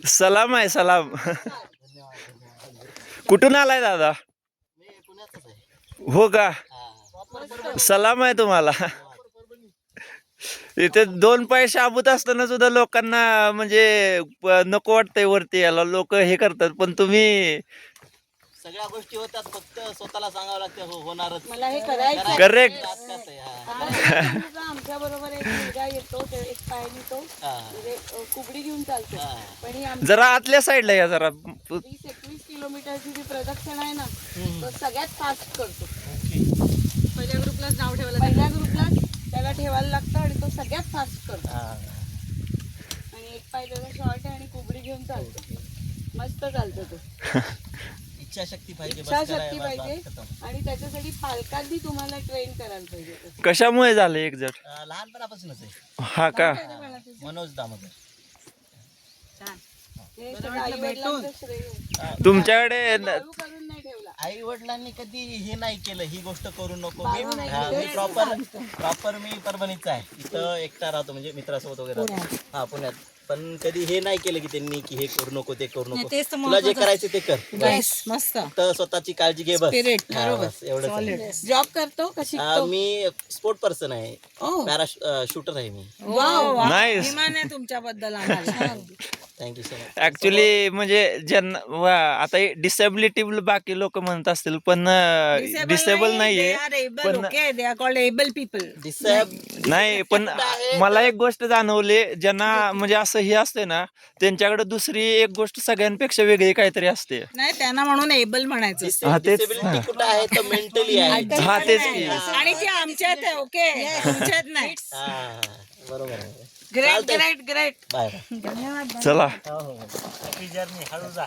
सलाम आहे सलाम. कुठून आलाय दादा? हो का? सलाम आहे तुम्हाला. इथे 2 पाय शाबूत असताना सुद्धा लोकांना म्हणजे नको वाटतंय वरती याला. लोक हे करतात, पण तुम्ही सगळ्या गोष्टी होतात, फक्त स्वतःला सांगावं लागतं होणारच. मला हे करायचं. करेक्ट. आमच्या बरोबर एक मुलगा येतो, एक पायाने तो म्हणजे कुबडी घेऊन चालतो. पण ही आमची जरा आतल्या साईडला या जरा. 20-21 किलोमीटरची जी प्रदक्षिणा आहे ना, तो सगळ्यात फास्ट करतो. पहिल्या ग्रुपलाच नाव ठेवायला, पहिल्या ग्रुपला त्याला ठेवायला लागतं आणि तो सगळ्यात फास्ट करतो. आणि एक पाय त्याचा शॉर्ट आहे आणि कुबडी घेऊन चालतो. मस्त चालतो तो. इच्छाशक्ती पाहिजे, इच्छाशक्ती पाहिजे आणि त्याच्यासाठी पालकांनी तुम्हाला ट्रेन करायला पाहिजे. कशामुळे झालं एक्झॅक्ट? लहानपणापासूनच आहे. हा का? मनोज दामोदर. हे सगळं आई-वडिलांचं श्रेय आहे. तुमच्याकडे बाळू करून नाही ठेवला. आई वडिलांनी कधी हे नाही केलं, ही गोष्ट करू नको. बाळू नाही केलं. मी प्रॉपर मी परभणीचा आहे. इथं एकटा राहतो, म्हणजे मित्रासोबत वगैरे राहतो. हा, पुण्यात. पण कधी हे नाही केलं की त्यांनी की हे करू नको ते करू नको. तुला जे करायचं ते कर. मस्त. तर स्वतःची काळजी घे बस. बस, एवढंच. जॉब करतो का शिकतो? मी स्पोर्ट पर्सन आहे. पॅरा शूटर आहे मी. नाईस. तुमच्याबद्दल थँक्यू सो मच. ऍक्च्युली म्हणजे ज्यांना आता डिसेबिलिटी बाकी लोक म्हणत असतील, पण डिसेबल नाहीये. पण नाही, पण मला एक गोष्ट जाणवली, ज्यांना म्हणजे असं हे असते ना, त्यांच्याकडे दुसरी एक गोष्ट सगळ्यांपेक्षा वेगळी काहीतरी असते. नाही, त्यांना म्हणून एबल म्हणायचं. हा, तेच. डिसेबिलिटी कुठं आहे तर मेंटली आहे. हा, तेच की. आणि ती आमच्यात आहे. ओके, तुमच्यात नाही. बरोबर आहे. Great great great. बाय. चला. Happy journey. हळू जा.